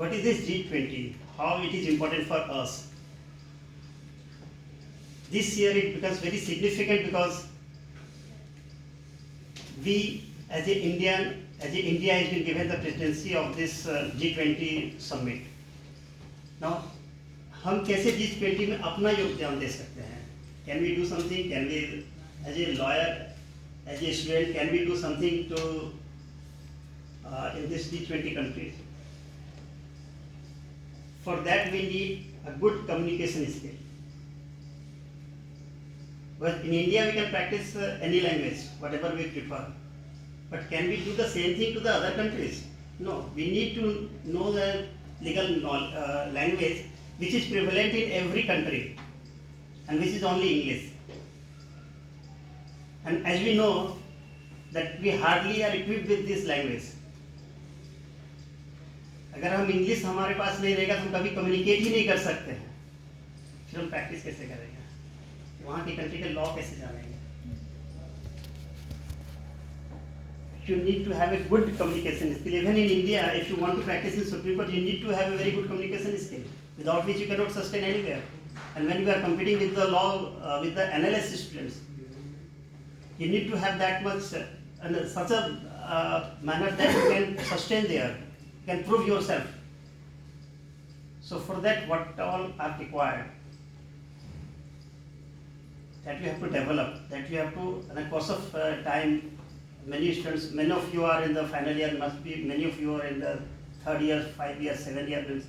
what is this G20? How it is important for us? This year it becomes very significant because we, as India has been given the presidency of this G20 summit. Now, हम कैसे G20 में अपना योगदान दे सकते हैं? Can we do something? Can we, as a lawyer, as a student, can we do something to in this G20 countries? For that we need a good communication skill. But in India we can practice any language, whatever we prefer. But can we do the same thing to the other countries? No, we need to know the legal language which is prevalent in every country and which is only English. And as we know that we hardly are equipped with this language. अगर हम English हमारे पास नहीं रहेगा तो हम कभी communicate ही नहीं कर सकते हैं, फिर हम प्रैक्टिस कैसे करेंगे, वहाँ की कंट्री के लॉ कैसे जानेंगे? You need to have a good communication skill. Even in India, if you want to practice in Supreme Court, you need to have a very good communication skill, without which you cannot sustain anywhere. And when you are competing with the law, with the NLS students, you need to have that much, and such a manner that you can sustain there, you can prove yourself. So for that, what all are required? That you have to develop, that you have to, in the course of time, many students, many of you are in the final year, many of you are in the 3rd year, 5 years, 7 years,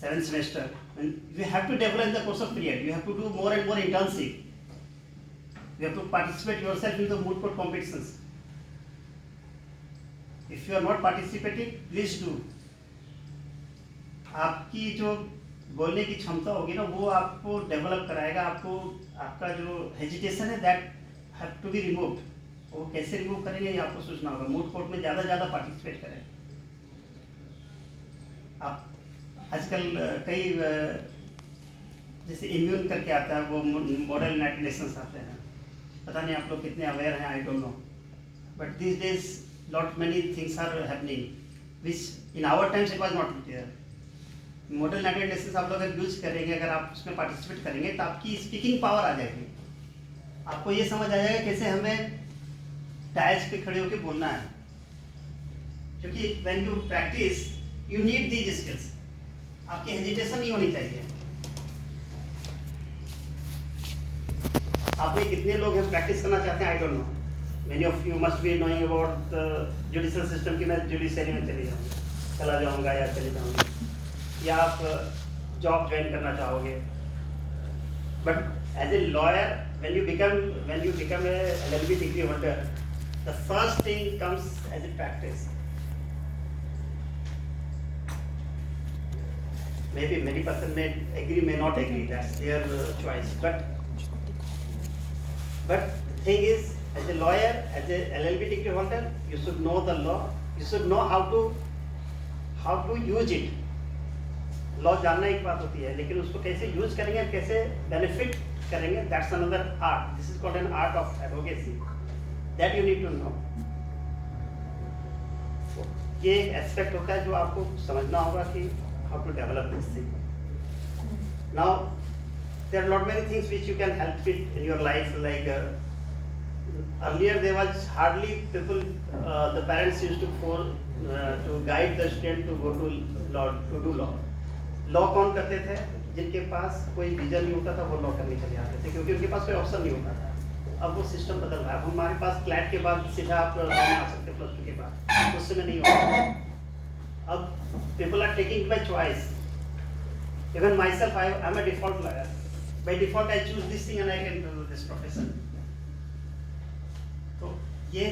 7th semester. And you have to develop in the course of period. You have to do more and more internship. You have to participate yourself in the moot court competitions. If you are not participating, please do. आपकी जो बोलने की क्षमता होगी ना, वो आपको develop कराएगा, आपको आपका जो हेजिटेशन है that have to be removed. वो कैसे रिमूव करेंगे ये आपको सोचना होगा. मूट कोर्ट में ज़्यादा पार्टिसिपेट करें. आप आजकल कई जैसे इम्यून करके आता है, वो मॉडल यूनाइटेड नेशंस आते हैं. पता नहीं आप लोग कितने अवेयर हैं, I don't know. But this days lot many things are happening which in our times it was not there. Model United Nations आप लोग अगर यूज करेंगे, अगर आप उसमें पार्टिसिपेट करेंगे तो आपकी स्पीकिंग पावर आ जाएगी. आपको ये समझ आ जाएगा कैसे हमें टाइल्स पे खड़े होकर बोलना है. क्योंकि when you practice you need these skills. आपकी हेजिटेशन नहीं होनी चाहिए. आप में कितने लोग हैं प्रैक्टिस करना चाहते हैं, I don't no. Many of you must be knowing about the judicial system कि मैं जुडिशरी में चला जाऊंगा या चले जाऊंगी, या आप जॉब ज्वाइन करना चाहोगे. But as a lawyer when you become a LLB degree holder, the first thing comes as a practice. Maybe many person may agree, may not agree, that's their choice. But the thing is, as a lawyer, as a LLB degree holder, you should know the law. You should know how to use it. Law जानना एक बात होती है, लेकिन उसको कैसे use करेंगे, कैसे बेनिफिट करेंगे, that's another art. This is called an art of advocacy that you need to know. ये एस्पेक्ट होता है जो आपको समझना होगा कि how to develop this thing. Now there are not many things which you can help it in your life. Like earlier there was hardly people, the parents used to guide the student to go to law, to do law. Law कौन करते थे? जिनके पास कोई vision नहीं होता था वो law करने चले जाते थे, क्योंकि उनके पास कोई ऑप्शन नहीं होता था. अब वो सिस्टम बदल रहा है. अब हमारे पास क्लैट के बाद सीधा आप लॉ में आ सकते, +2 के बाद. उस समय नहीं होता. अब people are taking by choice. Even myself I am a default lawyer. By default I choose this thing and I can do this profession. तो ये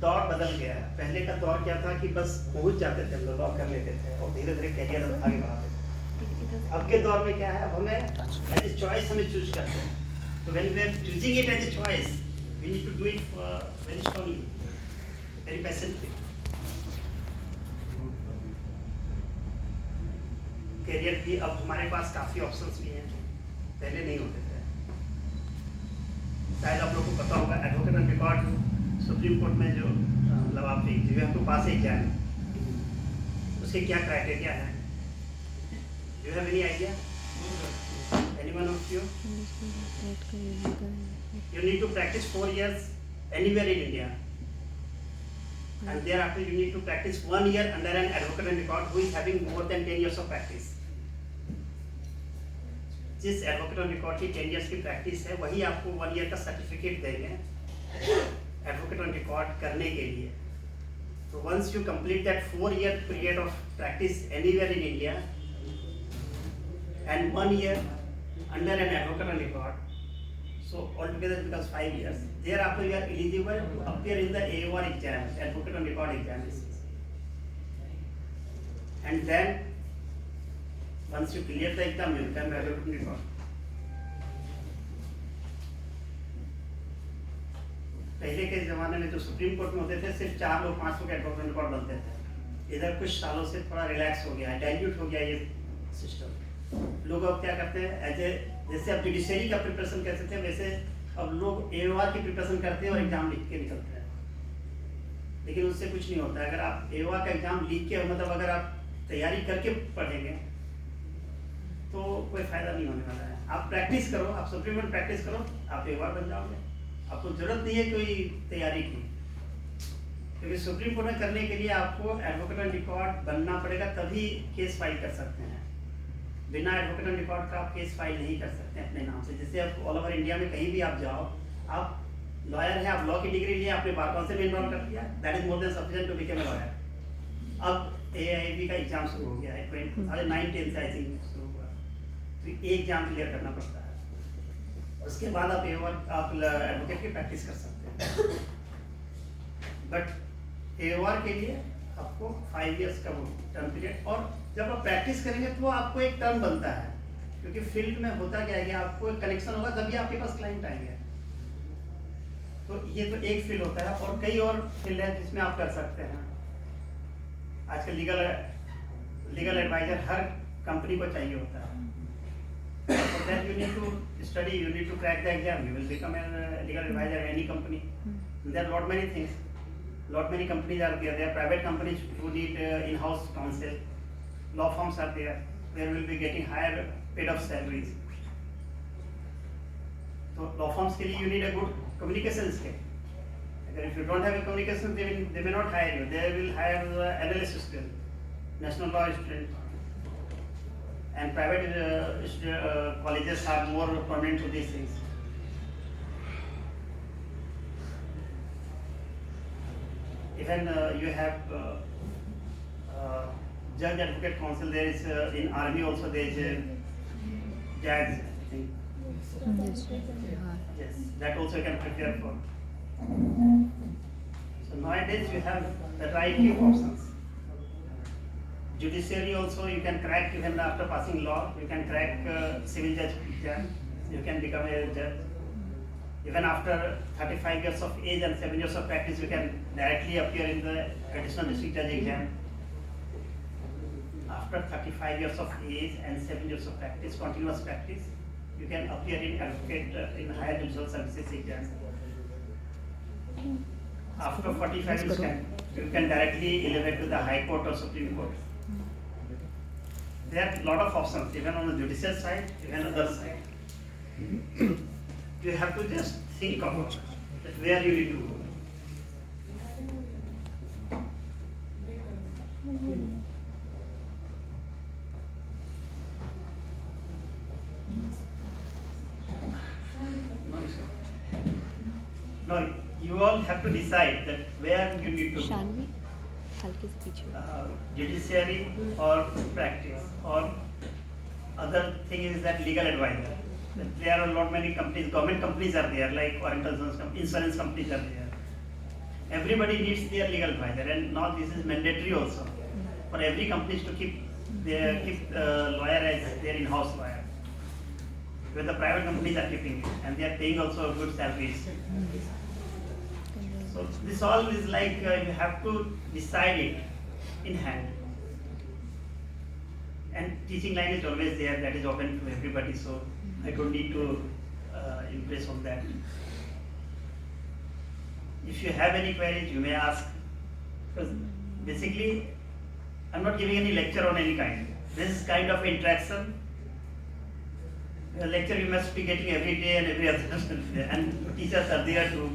दौर बदल गया है. पहले का दौर क्या था कि बस पहुंच जाते थे, हम लोग लॉ कर लेते थे और धीरे धीरे कैरियर आगे बढ़ाते थे. अब के दौर में क्या है, अब हमें एज ए चॉइस हमें चूज करते हैं. तो when we are choosing it as a choice, we need to do it very strongly, very passionately. Career की अब हमारे पास काफ़ी ऑप्शंस भी हैं, पहले नहीं होते थे. शायद आप लोगों को पता होगा, advocate and record supreme Court में जो मतलब आप you have to pass exam, उसके उसके क्या क्राइटेरिया है? Do you have any idea? Anyone of you? You need to practice 4 years anywhere in India. And thereafter you need to practice 1 year under an advocate on record who is having more than 10 years of practice. जिस advocate on record की 10 years की practice है वही आपको 1 year का certificate देंगे advocate on record करने के लिए. So once you complete that 4-year period of practice anywhere in India and 1 year under an advocate on record, so altogether it becomes 5 years. Thereafter you are eligible to appear in the AOR exams, advocate on record examinations. And then once you clear the exam, you become advocate on record. पहले के ज़माने में जो supreme Court में होते थे सिर्फ 4 लोग 5 लोग एडवोकेट ऑन रिकॉर्ड बनते थे. इधर कुछ सालों से थोड़ा रिलैक्स हो गया है, डाइल्यूट हो गया ये सिस्टम. लोग अब क्या करते हैं, जैसे अब जुडिशरी का प्रिपरेशन करते थे वैसे अब लोग AOR की प्रिपरेशन करते हैं और एग्जाम लिख के निकलते हैं. लेकिन उससे कुछ नहीं होता है. अगर आप AOR का एग्जाम लिख के मतलब अगर आप तैयारी करके पढ़ेंगे तो कोई फायदा नहीं होने वाला है. आप प्रैक्टिस करो, आप सुप्रीम कोर्ट प्रैक्टिस करो, आप AOR बन जाओगे. आपको जरूरत नहीं है कोई तैयारी की, क्योंकि सुप्रीम कोर्ट में करने के लिए आपको एडवोकेट ऑन रिकॉर्ड बनना पड़ेगा, तभी केस फाइल कर सकते हैं. बिना एडवोकेट ऑन रिकॉर्ड का आप केस फाइल नहीं कर सकते अपने नाम से. जैसे आप ऑल ओवर इंडिया में कहीं भी आप जाओ, आप लॉयर हैं, आप लॉ की डिग्री लिए, आपने बार काउंसिल में इनरोल कर दिया, that is more than sufficient to become a lawyer. अब AIIB का एग्जाम शुरू हो गया है, 9-10 से आई थिंक शुरू हुआ, तो एक एग्जाम क्लियर करना पड़ता है. उसके बाद आप एडवोकेट की प्रैक्टिस कर सकते हैं. बट AOR के लिए आपको 5 years का वो टर्म पीरियड, और जब आप प्रैक्टिस करेंगे तो आपको एक टर्म बनता है, क्योंकि फील्ड में होता क्या है कि आपको एक कनेक्शन होगा तभी आपके पास क्लाइंट आएंगे. तो ये तो एक फील्ड होता है, और कई और फील्ड है जिसमें आप कर सकते हैं. आजकल लीगल एडवाइजर हर कंपनी को चाहिए होता है. For that you need to study, you need to crack the exam, you will become a legal advisor in any company. There are lot many things, lot many companies are there. There are private companies who need in-house counsel. Law firms are there, where will be getting higher paid of salaries. So law firms के लिए you need a good communication skill. If you don't have a communication, they may not hire you. They will hire analyst skill, national law student. And private colleges are more prominent to these things. Even you have judge advocate council. There is in army also there is a judge. I think. Yes, that also you can prepare for. So nowadays you have the variety of options. Judiciary also you can crack even after passing law. You can crack civil judge exam. You can become a judge. Even after 35 years of age and 7 years of practice, you can directly appear in the additional district judge exam. After 35 years of age and 7 years of practice, continuous practice, you can appear in advocate in higher judicial services exam. After 45 years, you can directly elevate to the High Court or Supreme Court. There are a lot of options, even on the judicial side, even other side. You have to just think about that where you need to go. No, you all have to decide that where you need to go. हल्के से पीछे. Judiciary or practice, or other thing is that legal advisor. There are a lot many companies, government companies are there, like Oriental insurance companies are there. Everybody needs their legal advisor, and now this is mandatory also for every company to keep lawyer as their in-house lawyer. Where the private companies are keeping it, and they are paying also good salaries. So this all is like you have to decide it in hand. And teaching line is always there, that is open to everybody, so I don't need to impress on that. If you have any queries, you may ask. Because basically, I'm not giving any lecture on any kind. This is kind of interaction. A lecture you must be getting every day and every other day, and teachers are there to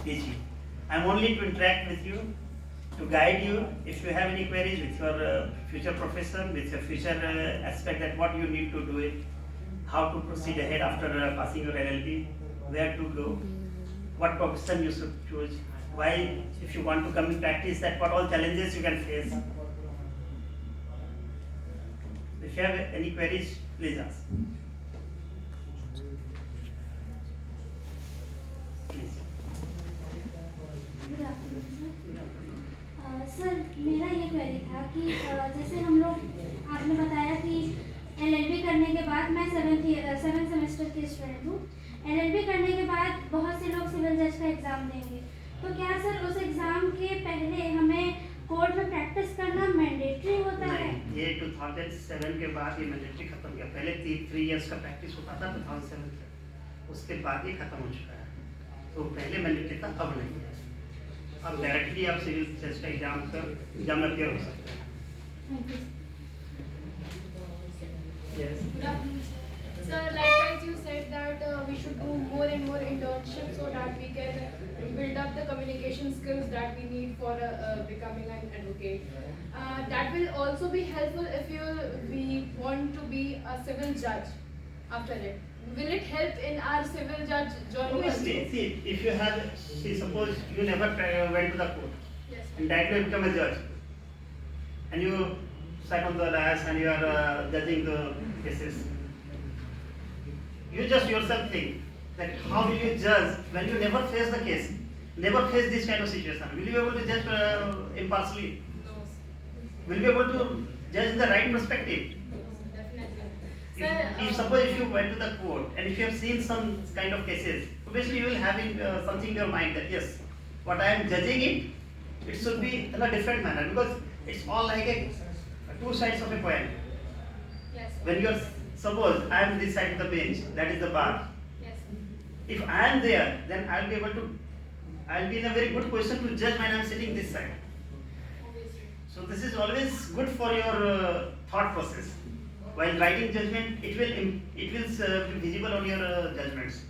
teach you. I'm only to interact with you, to guide you. If you have any queries with your future profession, with your future aspect, that what you need to do it, how to proceed ahead after passing your LLB, where to go, what profession you should choose, why, if you want to come in practice, that what all challenges you can face. If you have any queries, please ask. Please. Good afternoon sir, मेरा ये query था कि जैसे हम लोग आपने बताया कि एलएलबी करने के बाद मैं सेवन सेमेस्टर की स्टूडेंट हूँ। एलएलबी करने के बाद बहुत से लोग सिविल जज का एग्ज़ाम देंगे, तो क्या सर उस एग्ज़ाम के पहले हमें कोर्ट में प्रैक्टिस करना मैंडेटरी होता है? नहीं, ये 2007 के बाद ये मैंडेटरी खत्म किया। पहले 3 इयर्स का प्रैक्टिस होता था 2007 से, उसके बाद ये खत्म हो चुका है। तो पहले मैंडेटरी था, अब नहीं है। अब डायरेक्टली आप सिविल जज का एग्जाम में अपियर हो सकते हैं। Yes. Good afternoon, sir. Sir, likewise you said that we should do more and more internships so that we can build up the communication skills that we need for becoming an advocate. That will also be helpful if we want to be a civil judge after it. Will it help in our civil judge journey? Obviously, see, if you have, suppose you never went to the court, Yes. and directly become a judge, and you sat on the dais and you are judging the cases. You just yourself think that how will you judge when you never face the case, never face this kind of situation? Will you be able to judge impartially? No. Will you be able to judge in the right perspective? Definitely. If, Sir, if suppose if you went to the court and if you have seen some kind of cases, obviously you will have something in your mind that yes, what I am judging it should be in a different manner, because it's all like a two sides of a coin. yes. When you are, suppose I am this side of the bench, that is the bar. Yes. If I am there, then I'll be in a very good position to judge when I am sitting this side. Obviously. So this is always good for your thought process. While writing judgment, it will be visible on your judgments.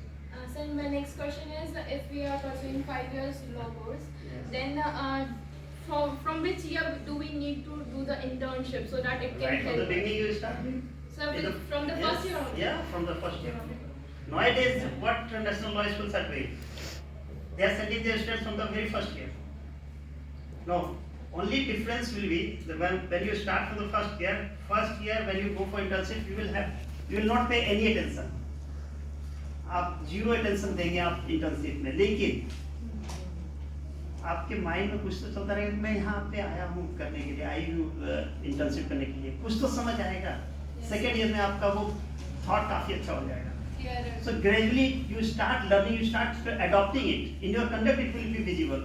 Sir, my next question is if we are pursuing 5 years law course, Yes. then from which year do we need to do the internship so that it can Right from the help? beginning you start. So In from the yes, first year only? Yeah, from the first year only. Nowadays, what national law schools are doing? They are sending their students from the very first year. No, only difference will be that when you start from the first year when you go for internship, you will not pay any attention. आप zero attention देंगे आप internship में, लेकिन आपके mind में कुछ तो चलता रहेगा, मैं यहाँ पे आया हूँ करने के लिए, आई हूँ इंटर्नशिप करने के लिए, कुछ तो समझ आएगा। सेकेंड ईयर में आपका वो थॉट काफी अच्छा हो जाएगा। Clear. So gradually you start learning, you start adopting it. In your conduct it will be visible.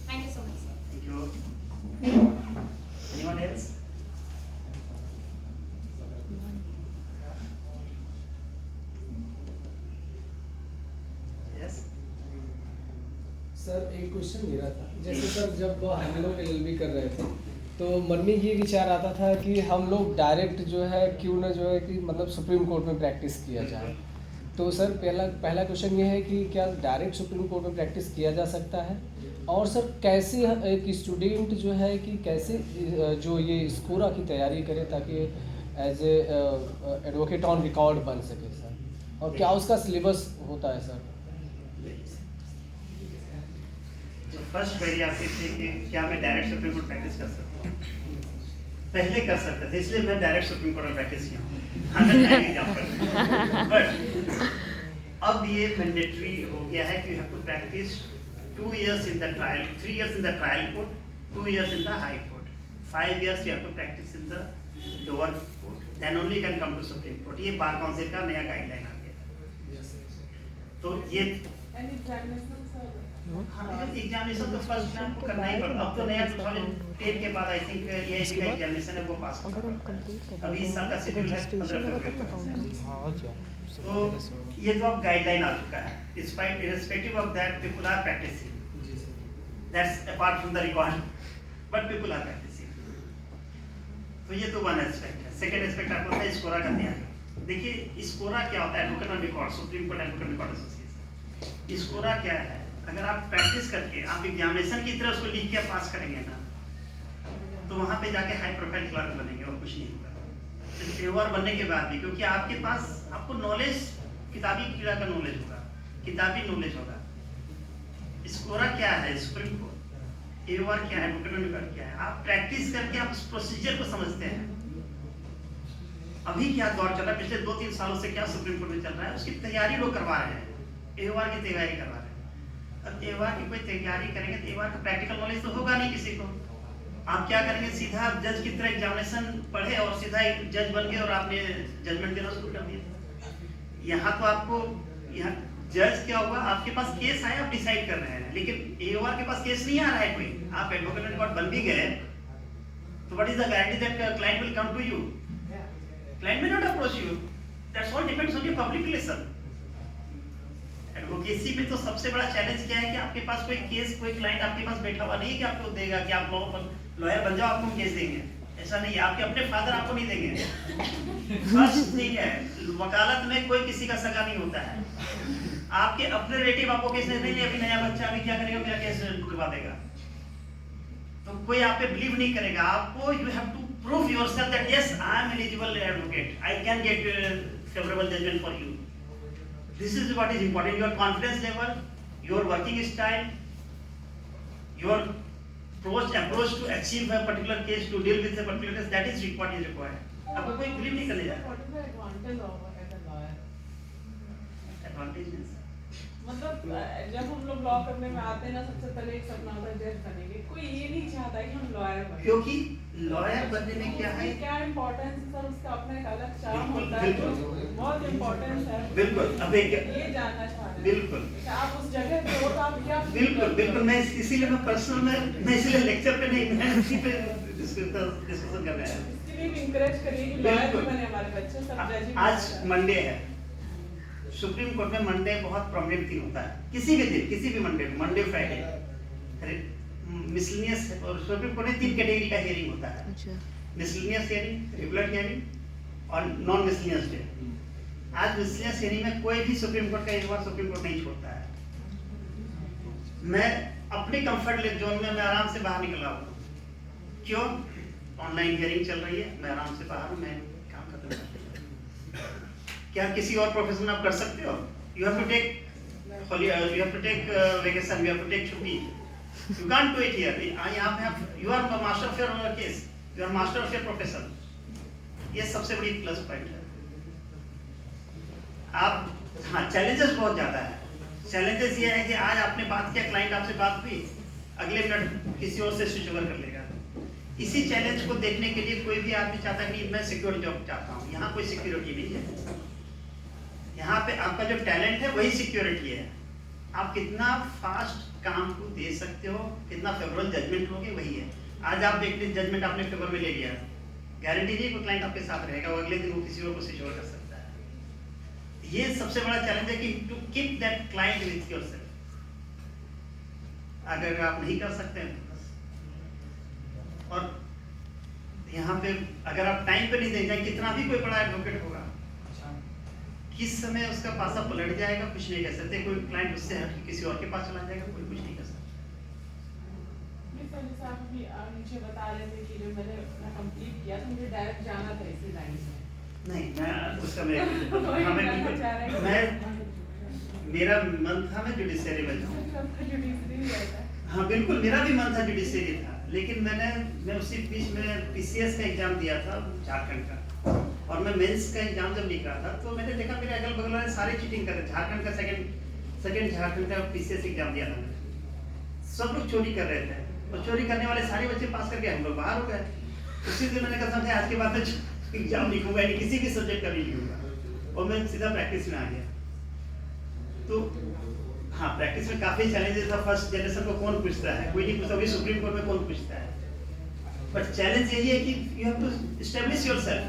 Thank you so much, sir. Thank you. Anyone else? Yes. Sir एक question मेरा था, जैसे सर जब हम लोग एलएलबी कर रहे थे तो मन में ये विचार आता था कि हम लोग डायरेक्ट जो है क्यों ना जो है कि मतलब सुप्रीम कोर्ट में प्रैक्टिस किया जाए। तो सर पहला क्वेश्चन ये है कि क्या डायरेक्ट सुप्रीम कोर्ट में प्रैक्टिस किया जा सकता है, और सर कैसे एक स्टूडेंट जो है कि कैसे जो ये स्कोरा की तैयारी करे ताकि as a advocate on record बन सके सर, और क्या उसका सिलेबस होता है सर? जो फर्स्ट क्वेरी आपकी थी कि क्या मैं डायरेक्ट सुप्रीम कोर्ट प्रैक्टिस कर सकता हूँ, पहले कर सकता था, इसलिए मैं डायरेक्ट सुप्रीम कोर्ट में प्रैक्टिस किया हूँ। बट अब ये मैंडेटरी हो गया है कि you have to practise 2 years in the trial, 3 years in the trial court, 2 years in the high court, 5 years you have to practice in the lower court, then only can come to Supreme Court. ये bar council का नया guideline आ गया। तो ये examination तो first time को करना ही पड़ता। अब तो नया 2010 के बाद आई थिंक ये का एग्जामिनेशन है वो पास अगर हम कंप्लीट कर अभी इस साल का शेड्यूल है 15 फरवरी अकाउंट तो ये जो अब गाइडलाइन आ चुका है, despite irrespective of that people are practicing, that's apart from the record, but people are practicing. तो ये तो वन एस्पेक्ट है। सेकेंड एस्पेक्ट आपको होता है स्कोरा का ध्यान। देखिए स्कोरा क्या होता है, advocate on record, supreme court advocate record association. SCORA क्या है, अगर आप प्रैक्टिस करके आप एग्जामिनेशन की तरह उसको लिख के पास करेंगे ना, तो वहाँ पे जाके हाई प्रोफाइल क्लर्क बनेंगे और कुछ नहीं होगा। एओआर बनने के बाद भी, क्योंकि आपके पास आपको नॉलेज, किताबी कीड़ा का नॉलेज होगा, किताबी नॉलेज होगा। स्कोरा क्या है, सुप्रीम कोर्ट, एओआर क्या है, एडवोकेट ऑन रिकॉर्ड क्या है, आप प्रैक्टिस करके आप उस प्रोसीजर को समझते हैं। अभी क्या दौर चल रहा है, पिछले 2-3 सालों से क्या सुप्रीम कोर्ट में चल रहा है, उसकी तैयारी लोग करवा रहे हैं, एओआर की तैयारी करवा रहे हैं। अब एओआर की कोई तैयारी करेंगे तो एओआर का प्रैक्टिकल नॉलेज तो होगा नहीं किसी को। आप क्या करेंगे, सीधा जज की तरह एग्जामिनेशन पढ़े और सीधा एक जज बन गए और आपने जजमेंट देना शुरू कर दिया। यहाँ तो आपको, यहाँ जज क्या होगा, आपके पास केस आया, आप डिसाइड कर रहे हैं, लेकिन एओआर के पास केस नहीं आ रहा है कोई। आप एडवोकेट ऑन रिकॉर्ड बन भी गए तो what is the guarantee that client will come to you? Client may not approach you. That's all depends on your public relation. Advocacy में तो सबसे बड़ा चैलेंज क्या है कि आपके पास कोई केस, कोई क्लाइंट आपके पास बैठा हुआ नहीं है कि आपको देगा कि आप लॉयर बन जाओ आपको केस देंगे। ऐसा नहीं है, आपके अपने फादर आपको नहीं देंगे। फर्स्ट थिंग है, वकालत में कोई किसी का सगा नहीं होता है। आपके अपने रिलेटिव आपको केस नहीं देंगे, अभी नया बच्चा अभी क्या करेगा, मेरा केस करवा देगा, तो कोई आप पे बिलीव नहीं करेगा। आपको you have to prove yourself that yes, I am eligible advocate, I can get favorable judgment for you. This is what is important, your confidence level, your working style, your approach to achieve a particular case, to deal with a particular case, that is required. आपको कोई believe नहीं करने जा रहा। What is the advantage of as a lawyer? Advantage means मतलब जब हम लोग लॉ करने में आते हैं ना, सबसे पहले एक सपना होता है जज बनेंगे। कोई ये नहीं चाहता कि हम लॉयर बने, क्योंकि लॉयर बनने में क्या है, क्या इम्पोर्टेंस है सर, उसका अपना एक अलग चार्म बिल्कुल, होता है, बिल्कुल। जो बहुत इम्पोर्टेंस है। बिल्कुल। अब ये जानना चाह रहे हैं बिल्कुल कि आप उस जगह पे हो तो आप क्या feel बिल्कुल करते हो? बिल्कुल। मैं इसीलिए मैं पर्सनल मैं इसीलिए लेक्चर पे नहीं, मैं इसी पे डिस्कशन कर रहा है। इसके लिए भी इंकरेज करिए कि लॉयर बिल्कुल। बने हमारे बच्चे सब जज ही आज बने। मंडे है, सुप्रीम कोर्ट में मंडे बहुत प्रोमिनेंट दिन होता है, किसी भी दिन, किसी भी मंडे फ्राइडे मिसलेनियस, और सुप्रीम कोर्ट में 3 कैटेगरी का हियरिंग होता है, मिसलेनियस हियरिंग, रेगुलर हियरिंग और नॉन मिसलेनियस डे। आज मिसलेनियस हियरिंग में कोई भी सुप्रीम कोर्ट का एक बार सुप्रीम कोर्ट नहीं छोड़ता है। मैं अपनी कंफर्ट जोन में मैं आराम से बाहर निकला हूँ। क्यों? ऑनलाइन हियरिंग चल रही है, मैं आराम से बाहर हूँ, मैं काम खत्म कर दिया। क्या किसी और प्रोफेशन आप कर सकते हो? You have to take vacation, you have to take छुट्टी, you can't do it here. यहाँ पे आप, you are master of your case, you are master of your profession. ये सबसे बड़ी प्लस पॉइंट है। आप, हाँ, चैलेंजेस बहुत ज्यादा है। चैलेंजेस ये है कि आज आपने बात किया, क्लाइंट आपसे बात हुई, अगले मिनट किसी और से स्विच ओवर कर लेगा। इसी चैलेंज को देखने के लिए कोई भी आदमी चाहता है कि मैं सिक्योर जॉब चाहता हूँ। यहाँ कोई सिक्योरिटी नहीं है, यहाँ पे आपका जो टैलेंट है वही सिक्योरिटी है। आप कितना फास्ट काम को दे सकते हो, कितना फेवरेबल जजमेंट लोगे, वही है। आज आप देखते जजमेंट आपने फेवर में ले लिया, गारंटी नहीं कोई क्लाइंट आपके साथ रहेगा, वो अगले दिन वो किसी और को स्विच ओवर कर सकता है। ये सबसे बड़ा चैलेंज है कि to keep that client with yourself. अगर आप नहीं कर सकते हैं तो बस। और यहाँ पे अगर आप टाइम पे नहीं देंगे, कितना भी कोई बड़ा एडवोकेट होगा, किस समय उसका पासा पलट जाएगा कुछ नहीं कह सकते। कोई क्लाइंट उससे हट के किसी और के पास चला जाएगा, कोई कुछ नहीं कर सकता। आप भी नीचे बता रहे थे कि जो मैंने अपना कंप्लीट किया तो मुझे डायरेक्ट जाना था इसी लाइन में। नहीं, मैं उसका मेरा मन था मैं जुडिशरी में जाऊँ। हाँ बिल्कुल, मेरा भी मन था जुडिशरी था, लेकिन मैं उसी बीच में पीसीएस का एग्जाम दिया था झारखंड का, और मैं मेंस का एग्जाम जब लिख रहा था तो मैंने देखा मेरे अगल बगल वाले सारे चीटिंग कर रहे। झारखंड का सेकंड झारखंड का पीसीएस एग्जाम दिया था मैंने, सब लोग चोरी कर रहे थे, और चोरी करने वाले सारे बच्चे पास करके हम लोग बाहर हो गए। उसी दिन मैंने कहा आज के बाद एग्जाम लिखूंगा नहीं, किसी भी सब्जेक्ट का नहीं लिखूंगा, और मैं सीधा प्रैक्टिस में आ गया। तो हाँ, प्रैक्टिस में काफी चैलेंजेस था। फर्स्ट जनरेशन को कौन पूछता है, कोई नहीं पूछता। अभी सुप्रीम कोर्ट में कौन पूछता है, बट चैलेंज यही है कि you have to establish yourself.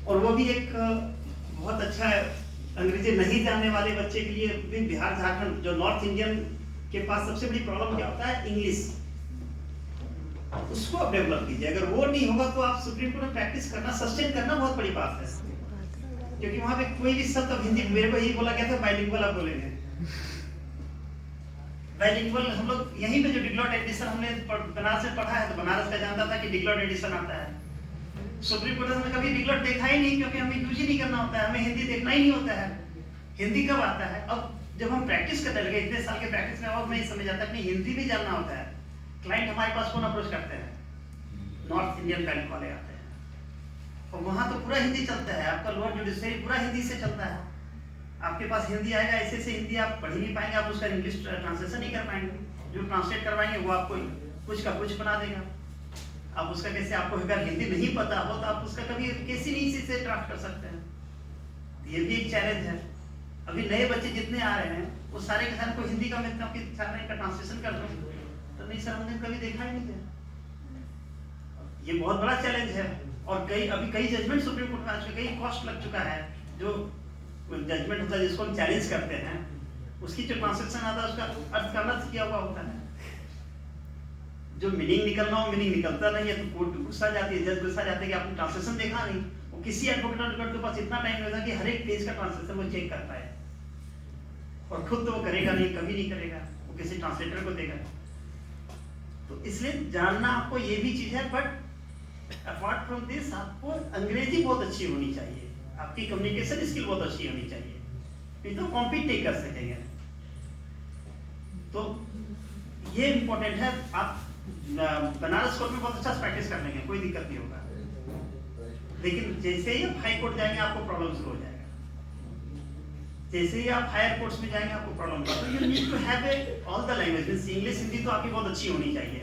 और वो भी एक बहुत अच्छा है, अंग्रेजी नहीं जानने वाले बच्चे के लिए भी। बिहार झारखंड जो नॉर्थ इंडियन के पास सबसे बड़ी प्रॉब्लम क्या होता है, इंग्लिश। उसको आप डेवलप कीजिए। अगर वो नहीं होगा तो आप सुप्रीम कोर्ट में प्रैक्टिस करना, सस्टेन करना बहुत बड़ी बात है, क्योंकि वहां पे कोई भी शब्द अब हिंदी, मेरे को यही बोला गया था बाइलिंगुअल आप बोलेंगे। बाइलिंगुअल हम लोग यहीं पे जो डिग्लॉट एडिशन हमने बनारस में पढ़ा है, तो बनारस का जानता था कि डिग्लॉट एडिशन आता है। सुप्रीम कोर्ट में कभी डिग्लॉट देखा ही नहीं, क्योंकि हमें यूज ही नहीं करना होता है, हमें हिंदी देखना ही नहीं होता है। हिंदी कब आता है? अब जब हम प्रैक्टिस करने लगे, इतने साल के प्रैक्टिस में, अब मैं समझ आता है कि हिंदी भी जानना होता है। क्लाइंट हमारे पास कौन अप्रोच करते हैं? नॉर्थ इंडियन बैंक वाले आते हैं, और वहां तो पूरा हिंदी चलता है, आपका लोअर जुडिशरी पूरा हिंदी से चलता है। आपके पास हिंदी आएगा, ऐसे से हिंदी आप पढ़ ही नहीं पाएंगे, आप उसका इंग्लिश ट्रांसलेशन नहीं कर पाएंगे। जो ट्रांसलेट करवाएंगे वो आपको कुछ का कुछ बना देगा। आप उसका कैसे, आपको अगर हिंदी नहीं पता हो तो आप उसका कभी कैसे नहीं इसी से ड्राफ्ट कर सकते हैं। ये भी एक चैलेंज है। अभी नए बच्चे जितने आ रहे हैं वो सारे के सारे को हिंदी का मैं आपके सारे का ट्रांसलेशन कर दूं, तो नहीं सर, हमने कभी देखा ही नहीं था। ये बहुत बड़ा चैलेंज है। और अभी कई जजमेंट सुप्रीम कोर्ट में आ चुके, कई कॉस्ट लग चुका है। जो जजमेंट होता है जिसको हम चैलेंज करते हैं, उसकी जो ट्रांसलेक्शन आता है उसका अर्थ का अर्थ किया हुआ होता है। जो मीनिंग निकलना हो मीनिंग निकलता नहीं है, तो कोर्ट गुस्सा जाती है, जज गुस्सा जाते हैं कि आपने ट्रांसलेशन देखा नहीं। वो किसी एडवोकेट के पास इतना टाइम होगा कि हर एक पेज का ट्रांसलेशन वो चेक करता है, और खुद तो वो करेगा नहीं, कभी नहीं करेगा, वो किसी ट्रांसलेटर को देगा। तो इसलिए जानना आपको ये भी चीज है, बट अपार्ट फ्रॉम दिस आपको अंग्रेजी बहुत अच्छी होनी चाहिए, आपकी कम्युनिकेशन स्किल बहुत अच्छी होनी चाहिए, नहीं तो कॉम्पीट नहीं कर सकेंगे। तो ये इम्पोर्टेंट है। आप बनारस कोर्ट में बहुत अच्छा प्रैक्टिस कर लेंगे, कोई दिक्कत नहीं होगा, लेकिन जैसे ही आप हाई कोर्ट जाएंगे आपको प्रॉब्लम शुरू हो जाएगा। जैसे ही आप हायर कोर्ट्स में जाएंगे आपको प्रॉब्लम होगा। तो you need to have all the languages, English Hindi तो आपकी बहुत अच्छी होनी चाहिए।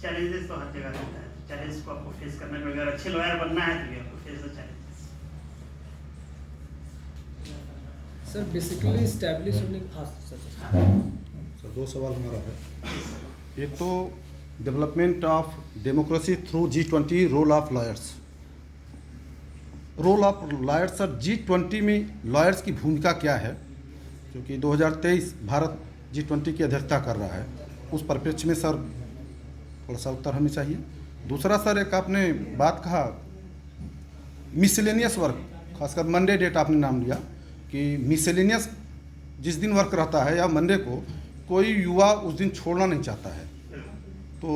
चैलेंजेस तो हर जगह रहता है, चैलेंज को आपको फेस करना पड़ेगा। अगर अच्छे लॉयर बनना है तो आपको face the challenges. Sir basically establish होने सर दो सवाल हमारा है। एक तो development of democracy through G20, role of lawyers. Role of lawyers sir, G20 में लॉयर्स की भूमिका क्या है, क्योंकि 2023 भारत G20 की अध्यक्षता कर रहा है, उस परिप्रेक्ष्य में सर थोड़ा सा उत्तर हमें चाहिए। दूसरा सर, एक आपने बात कहा मिसलेनियस वर्क, खासकर मंडे डेट आपने नाम लिया कि मिसलेनियस जिस दिन वर्क रहता है या मंडे को, कोई युवा उस दिन छोड़ना नहीं चाहता है। तो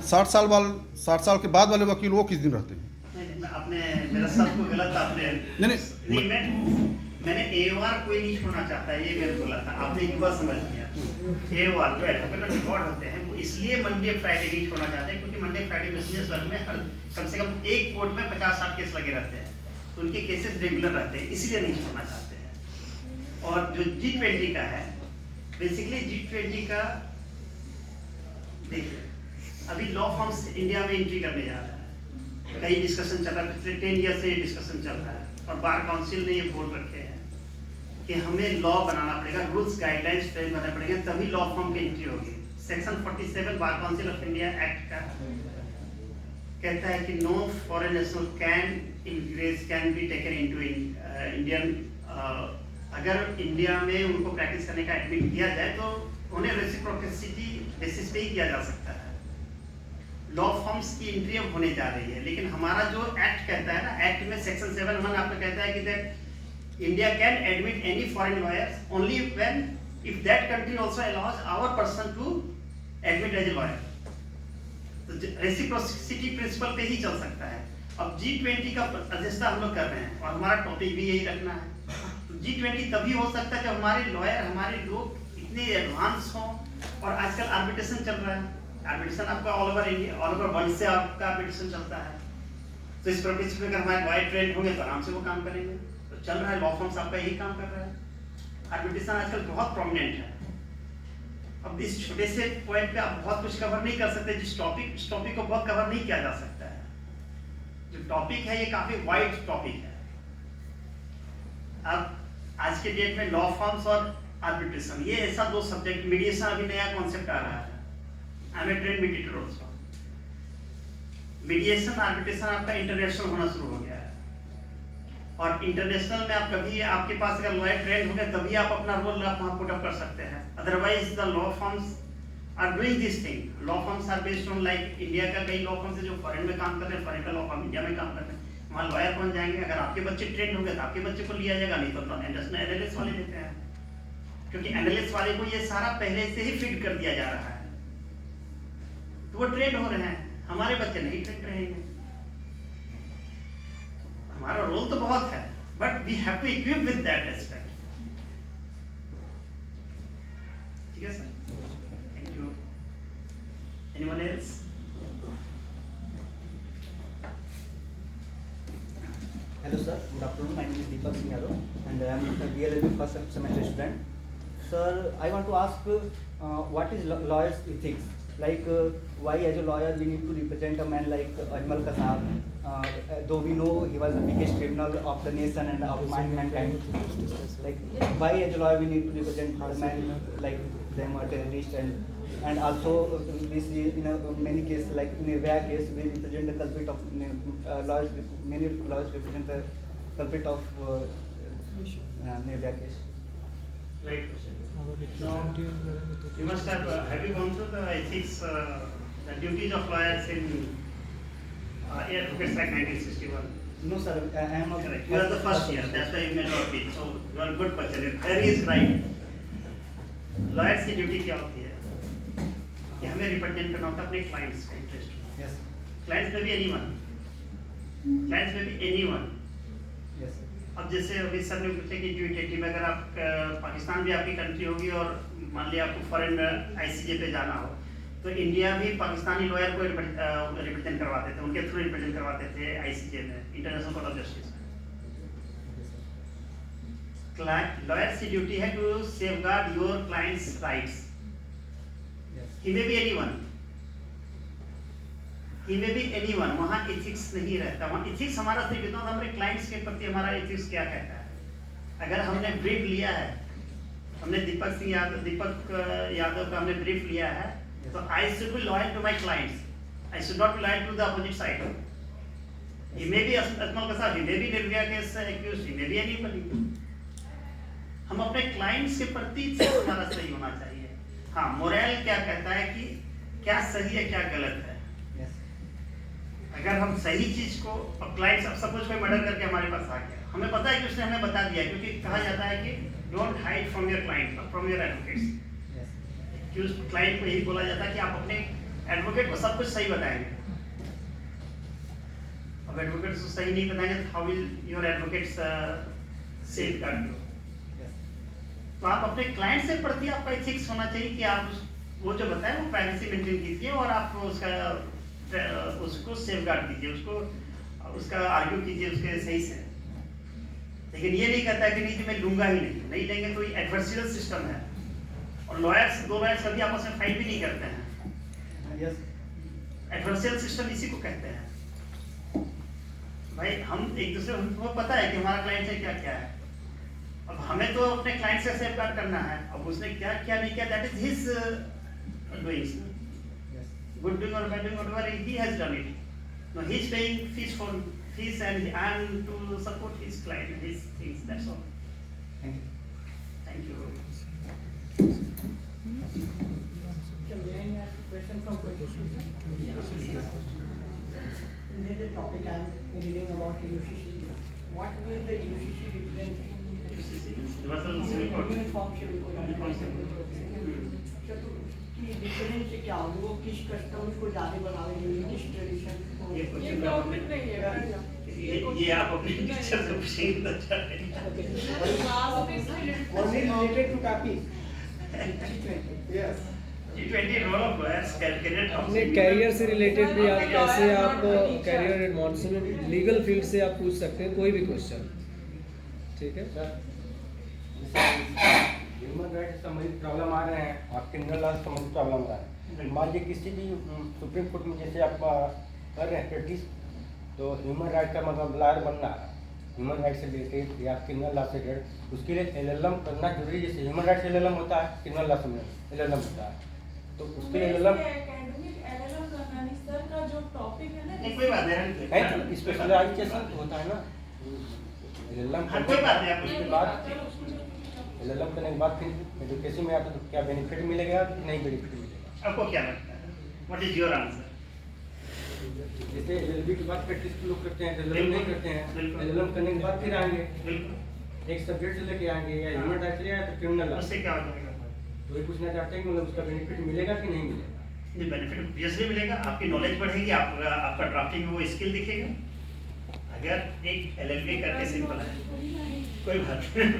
60 साल के बाद वाले वकील वो किस दिन रहते हैं? आपने मेरा शब्द को गलत आपने नहीं मैंने एवार कोई नहीं छोड़ना चाहता है, ये मैंने बोला था, आपने युवा समझ लिया। एवार जो एडवोकेट रिकॉर्ड होते हैं वो इसलिए मंडे फ्राइडे नहीं छोड़ना चाहते हैं, क्योंकि मंडे फ्राइडे बिजनेस वर्क में हर कम से कम एक कोर्ट में 50-60 केस लगे रहते हैं, तो उनके केसेस रेगुलर रहते हैं, इसलिए नहीं छोड़ना चाहते हैं। और जो G20 का है, बेसिकली G20 का देखिए, अभी लॉ फॉर्म्स इंडिया में एंट्री करने जा रहा है, कई डिस्कशन चल रहा है, पिछले 10 ईयर से ये डिस्कशन चल रहा है, और बार काउंसिल ने ये बोल रखे हैं कि हमें लॉ बनाना पड़ेगा, रूल्स गाइडलाइंस फ्रेम बनाने पड़ेंगे, तभी लॉ फॉर्म की एंट्री होगी। Section 47 Bar Council of India Act का कहता है कि no foreign national can be taken into Indian, अगर इंडिया में उनको प्रैक्टिस करने का एडमिट किया जाए तो उन्हें रेसिप्रोसिटी बेसिस पे ही किया जा सकता है। लॉ फॉर्म्स की एंट्री अब होने जा रही है, लेकिन हमारा जो एक्ट कहता है ना, एक्ट में सेक्शन 7(1) आपको कहता है कि that India can admit any foreign lawyers only when if that country also allows our person to admit as a lawyer. तो रेसिप्रोसिटी प्रिंसिपल पे ही चल सकता है। अब G20 का अध्यक्षता हम लोग कर रहे हैं और हमारा टॉपिक भी यही रखना है। तो G20 तभी हो सकता है जब हमारे लॉयर, हमारे लोग इतने एडवांस हों, और आजकल आर्बिट्रेशन चल रहा है। आर्बिट्रेशन आपका all over India, all over world से आपका आर्बिट्रेशन चलता है। तो इस प्रोफेशन में अगर हमारे लॉयर ट्रेंड होंगे तो आराम से वो काम करेंगे। तो चल रहा है, लॉ फॉर्म्स आपका यही काम कर रहा है। आर्बिट्रेशन आजकल बहुत प्रोमिनेंट है। अब इस छोटे से पॉइंट पे आप बहुत कुछ कवर नहीं कर सकते, जिस टॉपिक को बहुत कवर नहीं किया जा सकता है। जो टॉपिक है ये काफी वाइड टॉपिक है। अब आज के डेट में लॉ फॉर्म्स और आर्बिट्रेशन, ये ऐसा दो सब्जेक्ट, मीडिएशन अभी नया कॉन्सेप्ट आ रहा है। I am a trained mediator also. Mediation arbitration आपका इंटरनेशनल होना शुरू हो गया है, और इंटरनेशनल में आप कभी, आपके पास अगर लॉयर ट्रेंड हो गए तभी आप अपना रोल आप वहां पुट अप कर सकते हैं। Otherwise the law forms are doing this thing. Law firms are based on like India का कई लॉ फर्म्स है जो फॉरेन में काम कर रहे हैं, फॉरेन का लॉ फर्म इंडिया में काम कर रहे हैं, वहाँ लॉयर बन जाएंगे। अगर आपके बच्चे ट्रेंड होंगे तो आपके बच्चे को लिया जाएगा, नहीं तो एनालिस्ट वाले लेते हैं, क्योंकि एनालिस्ट वाले को ये सारा पहले से ही फीड कर दिया जा रहा है, तो वो ट्रेंड हो रहे हैं। हमारे बच्चे नहीं ट्रेंड रहेंगे। हमारा रोल तो बहुत है, but we have to equip with that aspect. ठीक है sir, thank you. Anyone else? Hello sir, good afternoon. My name is Deepak Singh Yadav and I am a DLLB first semester student. Sir, I want to ask what is lawyer's ethics? Like why as a lawyer we need to represent a man like Ajmal Kasab, though we know he was the biggest criminal of the nation and of mankind. Like why as a lawyer we need to represent a man like them or terrorist, and also we see in many cases like in Nirbhaya case we represent the culprit of lawyers. Many lawyers represent the culprit of Nirbhaya case. Right question. So, you must have you gone through the ethics, the duties of lawyers in Advocates Act 1961? No sir, I am not. Correct. You are the first year, that's why you may not be. So, you are a good person. Your query is right. Lawyers की duty क्या होती है? कि हमें represent करना होता है अपने क्लाइंट्स का इंटरेस्ट। Yes. क्लाइंट्स में भी एनीवन, क्लाइंट्स में भी एनीवन। Yes. अब जैसे अभी सर ने पूछा कि G20 में अगर आप पाकिस्तान भी आपकी कंट्री होगी और मान लिया आपको फॉरेन ICJ पे जाना हो, तो इंडिया भी पाकिस्तानी लॉयर को रिप्रेजेंट करवाते थे, उनके थ्रू रिप्रेजेंट करवाते थे ICJ में, इंटरनेशनल कोर्ट ऑफ जस्टिस में। लॉयर्स की ड्यूटी है to safeguard your clients rights. He may be anyone, he may be anyone. वहाँ एथिक्स नहीं रहता। वहाँ एथिक्स हमारा सिर्फ इतना, हमारे क्लाइंट्स के प्रति हमारा एथिक्स क्या कहता है। अगर हमने ब्रीफ लिया है, हमने दीपक यादव का हमने ब्रीफ लिया है, तो I should be loyal to my clients, I should not be loyal to the opposite side. He may be Ajmal Kasab, he may be Nirbhaya case accused, he may be anybody. हम अपने क्लाइंट्स के प्रति हमारा सही होना चाहिए। हाँ, मोरल क्या कहता है कि क्या सही है क्या गलत है। अगर हम सही चीज को, अब क्लाइंट्स, अब सपोज कोई मर्डर करके हमारे पास आ गया, हमें पता है कि उसने हमें बता दिया, क्योंकि कहा जाता है कि don't hide from your client, from your advocates. कि उस क्लाइंट को यही बोला जाता है कि आप अपने एडवोकेट को सब कुछ सही बताएंगे। अब एडवोकेट्स को सही नहीं बताएंगे तो how will your advocates safeguard you. तो आप अपने क्लाइंट से प्रति आपका एथिक्स होना चाहिए कि आप वो जो बताए वो प्राइवेसी मेंटेन कीजिए और आप उसको सेफगार्ड कीजिए, उसका आर्ग्यू कीजिए उसके सही से। लेकिन ये नहीं कहता कि नहीं मैं लूंगा ही नहीं लेंगे तो ये एडवर्सरियल सिस्टम है। और दो लॉयर्स कभी आपस में फाइट भी नहीं करते हैं। एडवर्सरियल सिस्टम इसी को कहते हैं। भाई हम एक दूसरे को पता है कि हमारा क्लाइंट से क्या क्या है, अब हमें तो अपने क्लाइंट से सेफगार्ड करना है। अब उसने क्या क्या नहीं किया, that is his doings, good doing or bad doing, whatever he has done it. No, he's paying fees and to support his client, his things. That's all. Thank you. May I ask a question from in the topic I am reading about UCC. What will the UCC represent? Universal Civil Code. Uniform Civil Code. की difference क्या होगी, वो किस customs को ज़्यादा बढ़ावेंगे, किस tradition को? ये टॉपिक नहीं है। ये आप अपने टीचर से पूछेंगे तो अच्छा रहेगा। Was it related to copy? Yes. G20 role of lawyers career, अपने कैरियर से रिलेटेड भी आप कैसे आप कैरियर एडवांसमेंट लीगल फील्ड से आप पूछ सकते हैं कोई भी क्वेश्चन। ठीक है, ह्यूमन राइट्स संबंधित प्रॉब्लम आ रहे हैं और क्रिमिनल लॉ संबंधित प्रॉब्लम आ रहा है। मान लीजिए किसी भी सुप्रीम कोर्ट में जैसे आप कर रहे हैं प्रैक्टिस, तो ह्यूमन राइट का मतलब लॉयर बनना है, ह्यूमन राइट से रिलेटेड या क्रिमिनल लॉ से रिलेटेड, उसके लिए LLM करना जरूरी। जैसे ह्यूमन राइट से LLM होता है, क्रिमिनल लॉ से LLM होता है, तो उसके लिए LLM का जो टॉपिक है ना, कोई बात नहीं, है स्पेशलाइजेशन होता है ना LLM कोई बात नहीं। आप उसके बाद LLM करने के बाद फिर एजुकेशन में आता तो क्या बेनिफिट मिलेगा कि नहीं बेनिफिट मिलेगा। आपको क्या लगता है? What is your answer? जैसे एलएलबी के बाद प्रैक्टिस लोग करते हैं, एलएलएम नहीं करते हैं, बिल्कुल। एलएलएम करने के बाद फिर आएंगे बिल्कुल, एक सब्जेक्ट से लेके आएंगे या ह्यूमन राइट्स या तो क्रिमिनल लॉ। उससे क्या हो जाएगा? तो ये पूछना चाहते हैं कि मतलब उसका बेनिफिट मिलेगा कि नहीं मिलेगा? ये बेनिफिट ऑब्वियसली मिलेगा, आपकी नॉलेज बढ़ेगी, आपका ड्राफ्टिंग में वो स्किल दिखेगा। अगर एक एलएलबी करके सिंपल है, कोई बात नहीं,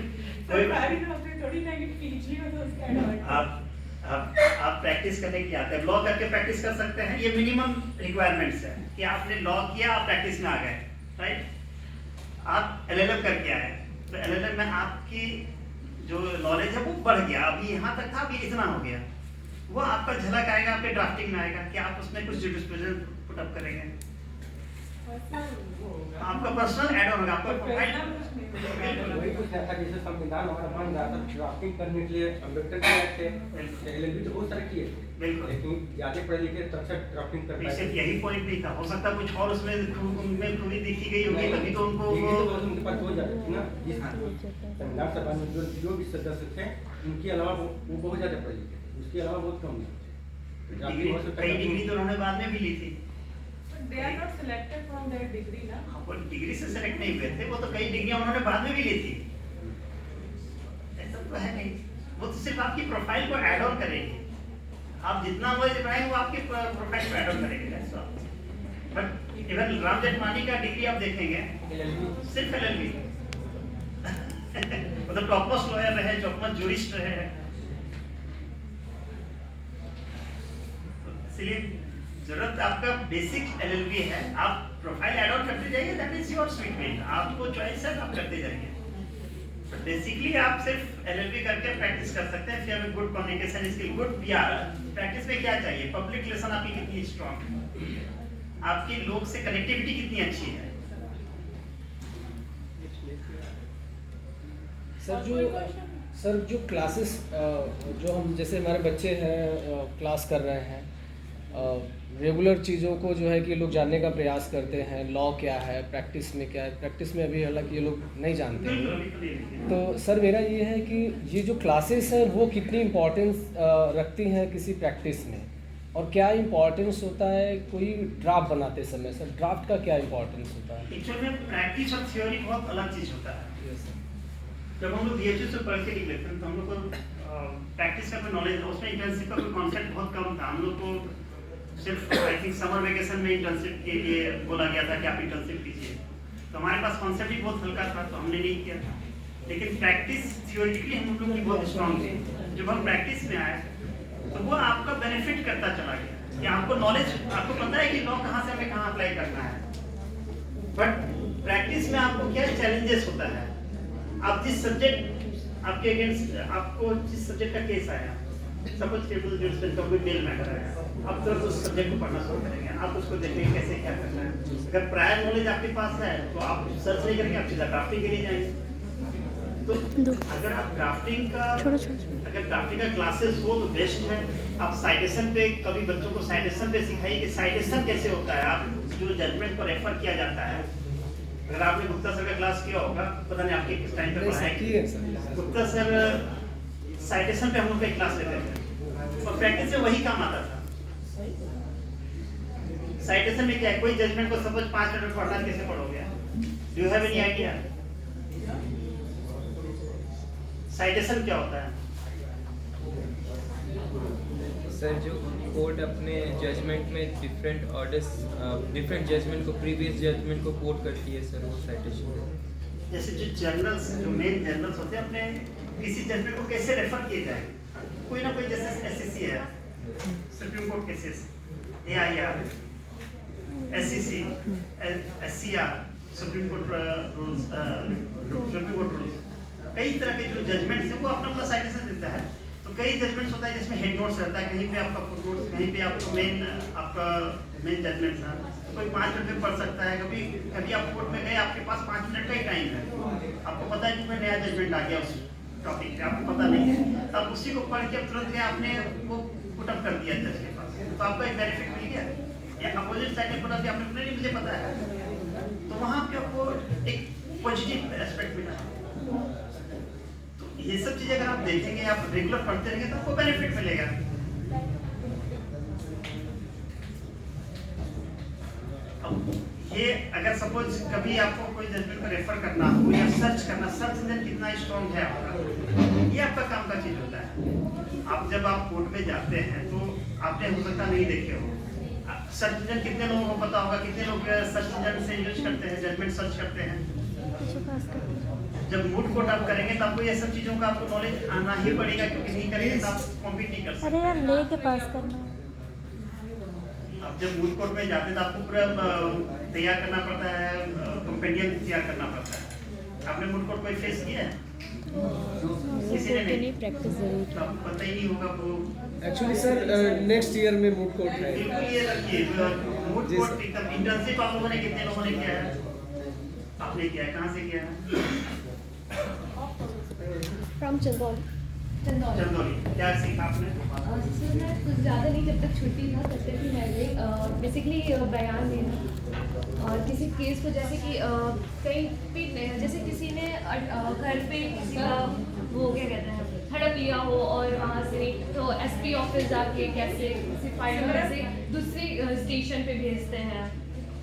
कोई बात नहीं। थोड़ी ना कि पीजी में तो उसका एडवांटेज आप प्रैक्टिस करने के लिए आते हैं, लॉ करके प्रैक्टिस कर सकते हैं, ये मिनिमम रिक्वायरमेंट्स है कि आपने लॉ किया, आप प्रैक्टिस में आ गए, राइट? आप एलएलएम करके आए, तो एलएलएम में आपकी जो नॉलेज है वो बढ़ गया, अभी यहाँ तक था, अभी इतना हो गया, वो आपका झलक आएगा आपके ड्राफ्टिंग में आएगा कि आप उसमें कुछ डिस्पोजल पुट अप करेंगे, आपका पर्सनल ऐड होगा, आपका प्रोफाइल। वही पूछना था, जैसे संविधान हमारा बन रहा था ड्राफ्टिंग करने के लिए अम्बेडकर के आए थे, एलएलबी तो बहुत सारे किए थे, बिल्कुल। लेकिन ज्यादा पढ़े लिखे तब तक ड्राफ्टिंग कर पाए सिर्फ यही पॉइंट नहीं था, हो सकता है कुछ और उसमें उनमें खूबी दिखी गई होगी, तभी तो उनको डिग्री तो वो उनके पास हो जाती थी ना, जिस संविधान सभा में जो भी सदस्य थे उनके अलावा वो बहुत ज्यादा पढ़े लिखे थे, उसके अलावा बहुत कम थे। डिग्री, कई डिग्री तो उन्होंने बाद में भी ली थी। they are not selected from their degree ना। वो डिग्री से सेलेक्ट नहीं हुए थे, वो तो कई डिग्रियां उन्होंने बाद में भी ली थी, ऐसा तो है नहीं, वो तो सिर्फ आपकी प्रोफाइल को ऐड ऑन करेगी, आप जितना नॉलेज बढ़ाएंगे वो आपकी प्रोफाइल को ऐड ऑन करेगी, that's all। But even Ram Jethmalani का डिग्री आप देखेंगे, सिर्फ एलएलबी मतलब टॉप मोस्ट लॉयर रहे, टॉप मोस्ट जूरिस्ट रहे, इसलिए जरूरत आपका बेसिक एलएलबी है, आप प्रोफाइल ऐड ऑन करते जाइए, that is your sweet meet, आपको चॉइस है, आप करते जाइए। बट बेसिकली आप सिर्फ एलएलबी करके प्रैक्टिस कर सकते हैं, if you have a good communication skill, good PR, practice में क्या चाहिए? पब्लिक रिलेशन आपकी कितनी स्ट्रांग है, आपकी लोग से कनेक्टिविटी कितनी अच्छी है। सर जो क्लासेस जो हम जैसे हमारे बच्चे हैं क्लास कर रहे हैं, रेगुलर चीज़ों को जो है कि लोग जानने का प्रयास करते हैं, लॉ क्या है, प्रैक्टिस में क्या है, प्रैक्टिस में अभी हालांकि ये लोग नहीं जानते हैं। तो सर मेरा ये है कि ये जो क्लासेस हैं वो कितनी इम्पोर्टेंस रखती हैं किसी प्रैक्टिस में, और क्या इम्पोर्टेंस होता है कोई ड्राफ्ट बनाते समय? सर ड्राफ्ट का क्या इम्पोर्टेंस होता है? एक्चुअल में प्रैक्टिस और थ्योरी बहुत अलग चीज होता है। जब हम लोग बीएचयू से पढ़ के निकले थे तो हम लोग को प्रैक्टिस का कोई नॉलेज था, उसमें इंटर्नशिप का कोई कॉन्सेप्ट बहुत कम था। हम लोग को सिर्फ आई थिंक समर वेकेशन में इंटर्नशिप के लिए बोला गया था कि आप इंटर्नशिप कीजिए, तो हमारे पास कॉन्सेप्ट ही बहुत हल्का था, तो हमने नहीं किया। लेकिन प्रैक्टिस थियोरेटिकली हम लोग की बहुत स्ट्रॉन्ग थी। जब हम प्रैक्टिस में आए तो वो आपका बेनिफिट करता चला गया कि आपको नॉलेज, आपको पता है कि लॉ कहाँ से हमें कहाँ अप्लाई करना है। बट प्रैक्टिस में आपको क्या चैलेंजेस होता है, आप जिस सब्जेक्ट आपके अगेंस्ट, आपको जिस सब्जेक्ट का केस आया, सपोज टेबल जजमेंट का कोई मेल मैटर आया, आप तुरंत उस सब्जेक्ट को पढ़ना शुरू करेंगे, आप उसको देखेंगे कैसे क्या करना है। अगर प्रायर नॉलेज आपके पास है तो आप सर्च नहीं करेंगे, आप सीधा ड्राफ्टिंग के लिए जाएंगे। तो अगर आप ड्राफ्टिंग का क्लासेस हो तो बेस्ट है। आप साइटेशन पे कभी बच्चों को साइटेशन पे सिखाइए कि साइटेशन कैसे होता है, आप जो जजमेंट को रेफर किया जाता है। अगर आपने गुप्ता सर का क्लास किया होगा, पता नहीं आपके किस टाइम पे पढ़ाया, गुप्ता सर साइटेशन पे हम लोग एक क्लास लेते थे और प्रैक्टिस में वही काम आता था। साइटेशन में क्या है, कोई जजमेंट को सपोज 5 मिनट पढ़ना, कैसे पढ़ोगे? Do you have any idea? Citation क्या होता है? सर जो कोर्ट अपने जजमेंट में डिफरेंट ऑर्डर्स, डिफरेंट जजमेंट को, प्रीवियस जजमेंट को कोट करती है सर, वो साइटेशन है। जैसे जो जर्नल्स, जो मेन जर्नल्स होते हैं, अपने किसी जजमेंट को कैसे रेफर किए जाए, कोई ना कोई, जैसे एससीसी है, supreme court cases, AIR, SCC, SCR, supreme court rules, supreme court rules, कई तरह के जो जजमेंट्स हैं वो अपना अपना साइटेशन देता है। तो कई जजमेंट्स होता है जिसमें हेड नोट्स रहता है, कहीं पे आपका फुट नोट्स, कहीं पे आपका मेन जजमेंट है, तो कोई 5 मिनट में पढ़ सकता है। कभी आप कोर्ट में गए, आपके पास 5 मिनट का ही टाइम है, आपको पता है कि कोई नया जजमेंट आ गया उस टॉपिक पे, आपको पता नहीं है, तो आप उसी को पढ़ के तुरंत गए, आपने वो पुट अप कर दिया जज के पास, तो आपको एक बेनिफिट मिल गया। या अपोजिट साइड में पुट अप, आपने नहीं, मुझे पता है, तो वहाँ पे आपको एक पॉजिटिव एस्पेक्ट मिला। ये सब चीजें अगर आप देखेंगे, आप रेगुलर पढ़ते रहेंगे तो आपको बेनिफिट मिलेगा। ये अगर सपोज कभी आपको कोई जजमेंट को रेफर करना हो या सर्च करना, सर्च इंजन कितना स्ट्रॉन्ग है आपका, ये आपका काम का चीज होता है। आप जब आप कोर्ट में जाते हैं तो आपने हो सकता नहीं देखे हो, सर्च इंजन कितने लोगों को पता होगा, कितने लोग सर्च इंजन से यूज करते हैं, जजमेंट सर्च करते हैं। जब मूड कोर्ट आप करेंगे तो आपको ये सब चीजों का आपको नॉलेज आना ही पड़ेगा, क्योंकि नहीं करेंगे तो आप कॉम्पीट नहीं कर सकते। अरे यार ले के पास करना। अब जब मूड कोर्ट में जाते हैं तो आपको पूरा तैयार करना पड़ता है, कंपेंडियम तैयार करना पड़ता है। आपने मूड कोर्ट कोई फेस किया है? किसी ने नहीं? प्रैक्टिस जरूर। तो आपको पता ही नहीं होगा वो। एक्चुअली सर नेक्स्ट ईयर में मूड कोर्ट है। बिल्कुल ये रखिए, मूड जी कोर्ट एकदम इंटर्नशिप आप लोगों ने कितने लोगों ने किया है? आपने किया है, कहाँ से किया है? फ्रॉम चंदौली। चंदौली। क्या सीखा आपने? सर मैं कुछ ज़्यादा नहीं, जब तक छुट्टी था तब तक ही मैंने बेसिकली बयान देना और किसी केस को जैसे कि कहीं भी जैसे किसी ने घर पे किसी का वो क्या कहते हैं हड़प लिया हो और वहाँ से तो एसपी ऑफिस जाके कैसे किसी फाइल में से दूसरे स्टेशन पे भेजते हैं।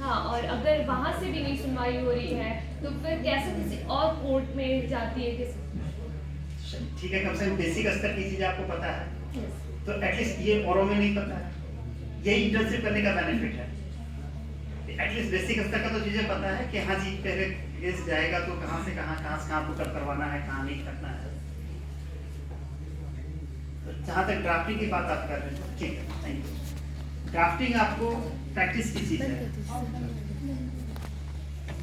हाँ, और अगर वहाँ से भी नहीं सुनवाई हो रही है तो फिर कैसे किसी और कोर्ट में जाती है किसी। ठीक है, कम से कम बेसिक स्तर की चीजें आपको पता है, तो एटलीस्ट ये औरों में नहीं पता है, यही इंटर्नशिप करने का बेनिफिट है। एटलीस्ट बेसिक स्तर का तो चीजें पता है कि हाँ जी पहले केस जाएगा तो कहाँ से कहाँ पुटअप करवाना है, कहाँ नहीं करना है। तो जहाँ तक ड्राफ्टिंग की बात आप कर रहे हैं, ठीक है, थैंक यू। ड्राफ्टिंग आपको प्रैक्टिस की चीज है।